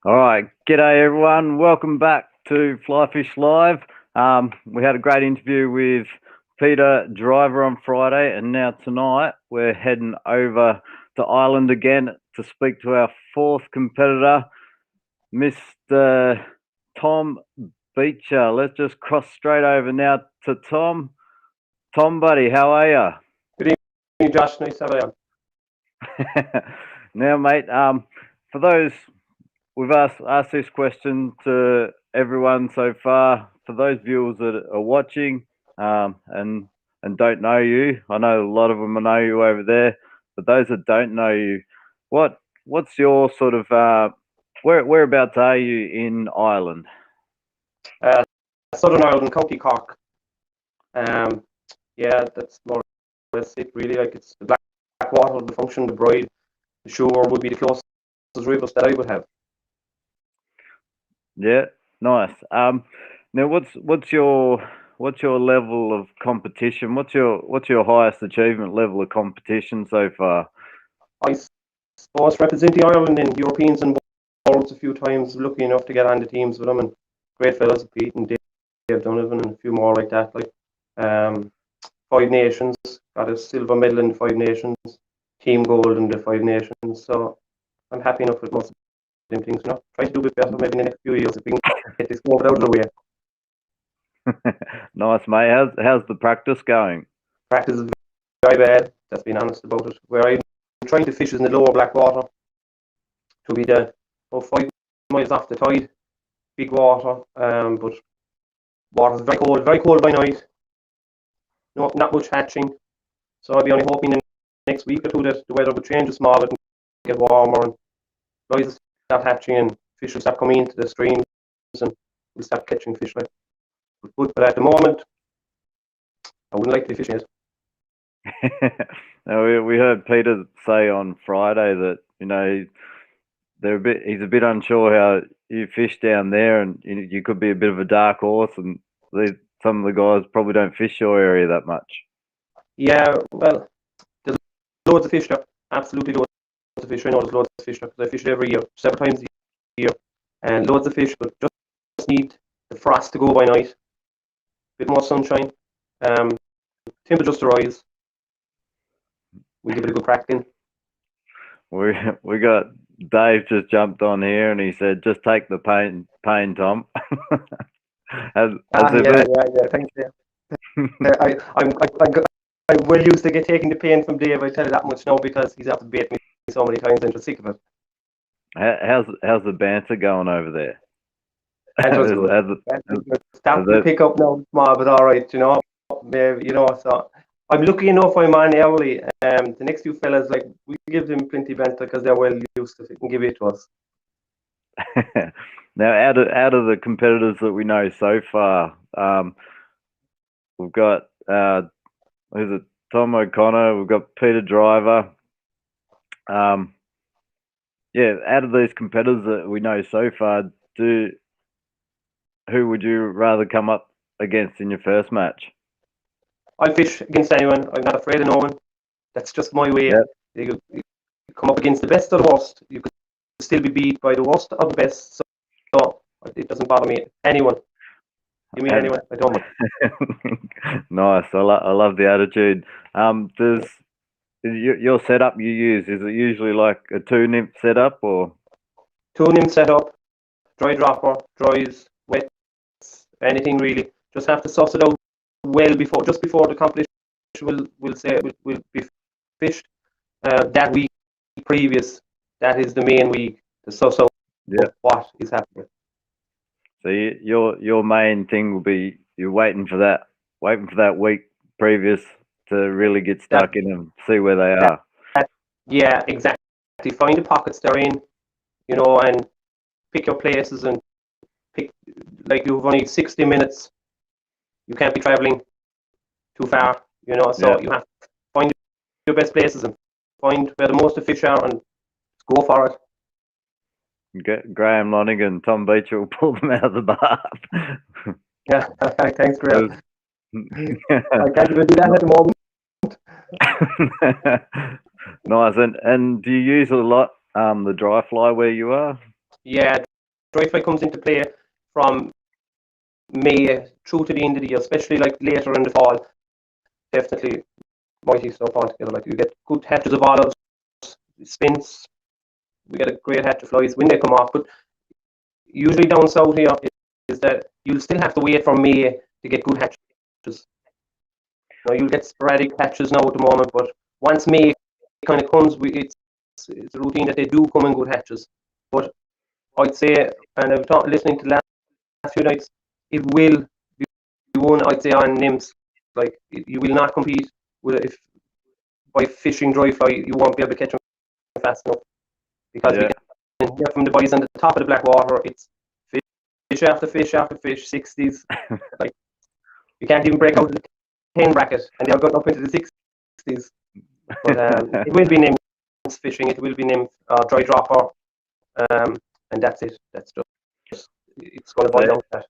All right, g'day everyone. Welcome back to Fly Fish Live. We had a great interview with Peter Driver on Friday, and now tonight we're heading over to Ireland again to speak to our fourth competitor, Mr. Tom Beecher. Let's just cross straight over now to Tom. Tom, buddy, how are you? Good evening, Josh. Nice to have you on. Now, mate, for those, we've asked this question to everyone so far. For those viewers that are watching and don't know you, I know a lot of them know you over there. But those that don't know you, what's your sort of whereabouts are you in Ireland? Southern Ireland, County Cork. Yeah, that's more or less it. Really, like it's the Blackwater, the Function, the Bride, the Shore would be the closest rivers that I would have. Yeah, nice. Now, what's your level of competition? What's your highest achievement level of competition so far? I suppose representing Ireland in Europeans and Worlds a few times. Lucky enough to get on the teams with them, and great fellas, Pete and Dave Donovan, and a few more like that. Like 5 Nations, got a silver medal in 5 Nations, team gold in the 5 Nations. So I'm happy enough with most of them things. You know, try to do a bit better maybe in the next few years if we can get this over out of the way. Nice, mate. How's the practice going? Practice is very bad. That's being honest about it. Where I'm trying to fish is in the lower Blackwater, to be about 5 miles off the tide, big water. But water's very cold by night. No, not much hatching. So I'll be only hoping in the next week or two that the weather will change a small bit and get warmer, and guys will start hatching and fish will start coming into the streams and we'll start catching fish. Like. But at the moment, I wouldn't like to be fishing it. Now, we heard Peter say on Friday that he's a bit unsure how you fish down there, and you could be a bit of a dark horse, and some of the guys probably don't fish your area that much. Yeah, well, there's loads of fish there. Absolutely loads of fish. I know there's loads of fish there because I fish it every year, several times a year, and loads of fish. But just need the frost to go by night, a bit more sunshine, temperature just to rise. We give it a good crack in. We got Dave just jumped on here and he said, "Just take the pain, Tom." Yeah, thanks, Dave. I'm well used to taking the pain from Dave. I tell you that much now because he's had to bait me so many times and just sick of it. How's the banter going over there? Banter's good. Starting to pick up now, small, but all right, So I'm lucky enough I'm on early. The next few fellas, like, we give them plenty of banter because they're well used to it and give it to us. Now, out of the competitors that we know so far, we've got who's it? Tom O'Connor. We've got Peter Driver. Yeah, out of these competitors that we know so far, who would you rather come up against in your first match? I'll fish against anyone. I'm not afraid of no one. That's just my way. Yep. You come up against the best or the worst. You could still be beat by the worst or the best. So it doesn't bother me. Anyone. Give me anyone. I don't mind. Nice. I love the attitude. Does your setup you use, is it usually like a 2-nymph setup or? 2-nymph setup, dry dropper, dries, wets, anything really. Just have to suss it out well just before the competition will be fished. That week previous, that is the main week to suss out what is happening. So your main thing will be you're waiting for that week previous to really get stuck in and see where they are. Yeah, exactly. Find the pockets they're in, and pick your places and pick, like, you've only 60 minutes. You can't be traveling too far, so you have to find your best places and find where the most of fish are and go for it. Graham Lonigan, Tom Beecher will pull them out of the bath. Yeah, thanks, Graham. I can't even do that at the moment. Nice. And do you use a lot the dry fly where you are? Yeah, dry fly comes into play from May through to the end of the year, especially like later in the fall. Definitely mighty stuff altogether. Like you get good hatches of olives, spins. We get a great hatch of flies when they come off. But usually down south here is that you'll still have to wait for May to get good hatches. You'll get sporadic hatches now at the moment, but once May kind of comes, it's a routine that they do come in good hatches. But I'd say, and I've talked listening to the last few nights, it will be one, I'd say, on nymphs. Like you will not compete with it if by fishing dry fly you won't be able to catch them fast enough, because we can hear from the boys on the top of the black water. It's fish after fish after fish, 60s. Like you can't even break out the 10 bracket, and they're going up into the 60s. But it will be nymph fishing. It will be nymph dry dropper, and that's it. That's just it's going to boil down to that.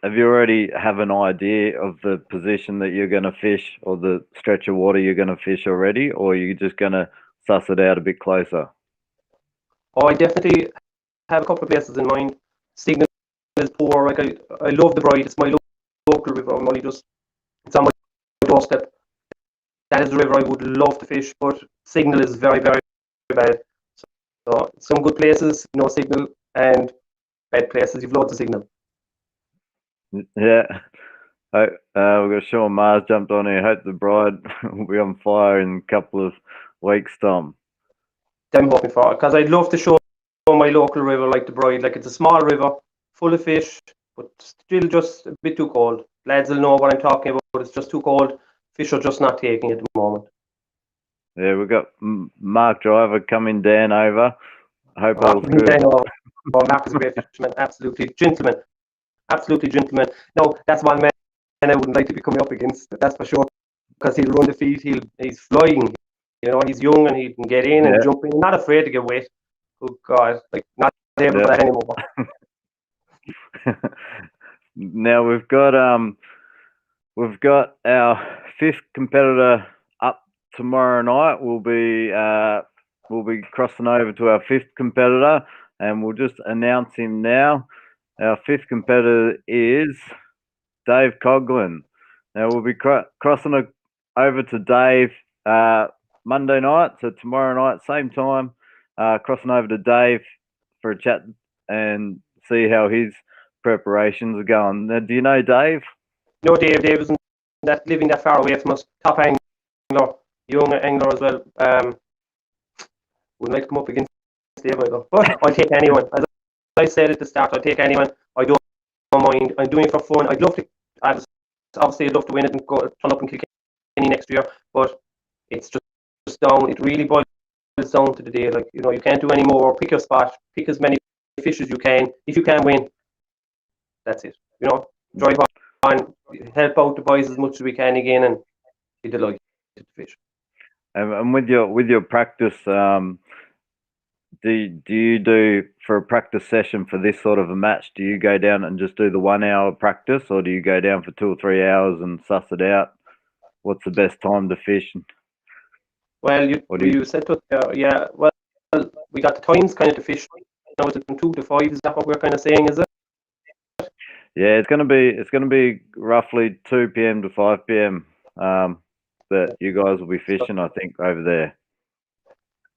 Have you already have an idea of the position that you're going to fish, or the stretch of water you're going to fish already, or are you just going to suss it out a bit closer? Oh, I definitely have a couple of places in mind. Signal is poor. Like I love the Bride. It's my local river. I'm only just it's on my doorstep. That is the river I would love to fish, but Signal is very, very bad. So some good places, no signal, and bad places, you've loads of signal. Yeah. We've got Sean Mars jumped on here. Hope the Bride will be on fire in a couple of weeks, Tom. I'm hoping for it, because I'd love to show my local river like the Bride. Like it's a small river, full of fish, but still just a bit too cold. Lads will know what I'm talking about. It's just too cold. Fish are just not taking it at the moment. Yeah, we've got Mark Driver coming down over. Hope all's good. Mark is a great fisherman, absolutely gentleman. Absolutely gentleman. No, that's one man I wouldn't like to be coming up against, that's for sure, because he'll run the feet, he's flying. He's young and he can get in and jump in, not afraid to get wet. Oh God, like not able for that anymore. Now we've got our 5th competitor up tomorrow night. We'll be crossing over to our 5th competitor, and we'll just announce him now. Our 5th competitor is Dave Coughlin. Now we'll be crossing over to Dave Monday night, so tomorrow night, same time, crossing over to Dave for a chat and see how his preparations are going. Now, do you know Dave? No, Dave isn't living that far away from us. Top angler, young angler as well. Would like to come up against Dave either, but I'll take anyone. As I said at the start, I'll take anyone. I don't mind. I'm doing it for fun. I'd love to. Obviously, I'd love to win it and go turn up and kick any next year, but it's just down. It really boils down to the day. Like you can't do any more. Pick your spot. Pick as many fish as you can. If you can win, that's it. Drive on, help out the boys as much as we can again, and be delighted to fish. And with your practice, do you do for a practice session for this sort of a match? Do you go down and just do the 1 hour practice, or do you go down for 2 or 3 hours and suss it out? What's the best time to fish? Well, you said to yeah. Well, we got the times kind of to fish. Now it's from 2 to 5. Is that what we're kind of saying? Is it? Yeah, it's gonna be roughly 2 p.m. to 5 p.m. That you guys will be fishing, I think, over there.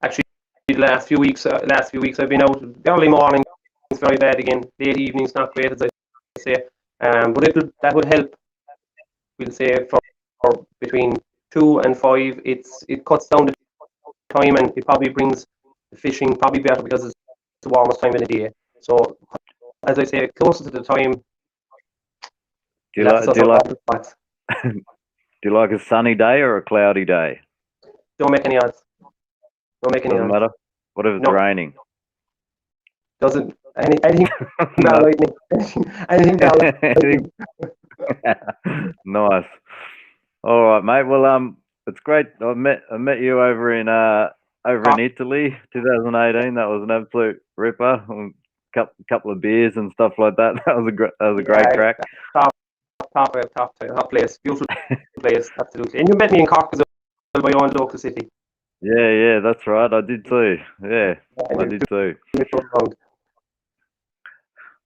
Actually, the last few weeks I've been out early morning. It's very bad again. Late evenings not great, as I say. But that would help. We'll say for between 2 and 5, it cuts down the time, and it probably brings the fishing probably better because it's the warmest time of the day. So, as I say, closer to the time. Do you like a sunny day or a cloudy day? Don't make any odds. Doesn't matter. What if it's raining? Doesn't anything about lightning? Anything about lightning? Nice. All right, mate. Well, it's great. I met you over in Italy, 2018. That was an absolute ripper. Couple of beers and stuff like that. That was a great crack. Top place, beautiful place, absolutely. And you met me in Cork as well, my own local city. Yeah, that's right. I did too. Yeah, I did too.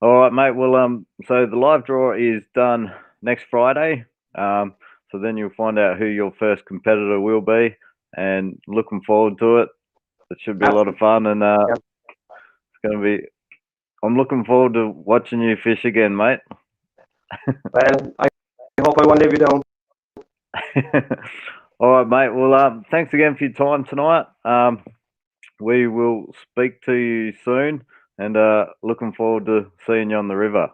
All right, mate. Well, so the live draw is done next Friday. So then you'll find out who your first competitor will be, and looking forward to it. It should be a lot of fun, and Yeah. it's going to be. I'm looking forward to watching you fish again, mate. Well, I hope I won't leave you down. All right, mate. Well, thanks again for your time tonight. We will speak to you soon, and looking forward to seeing you on the river.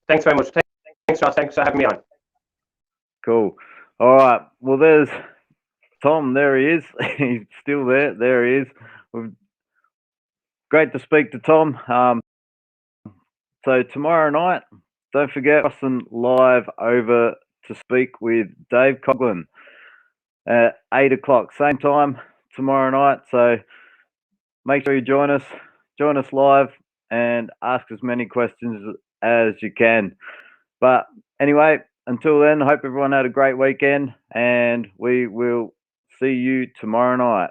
Thanks very much. Thanks, Ross. Thanks for having me on. Cool. All right. Well, there's Tom. There he is. He's still there. There he is. Great to speak to Tom. So tomorrow night, don't forget, crossing live over to speak with Dave Coughlin at 8 o'clock, same time tomorrow night. So make sure you join us live, and ask as many questions as you can. But anyway, until then, I hope everyone had a great weekend, and we will see you tomorrow night.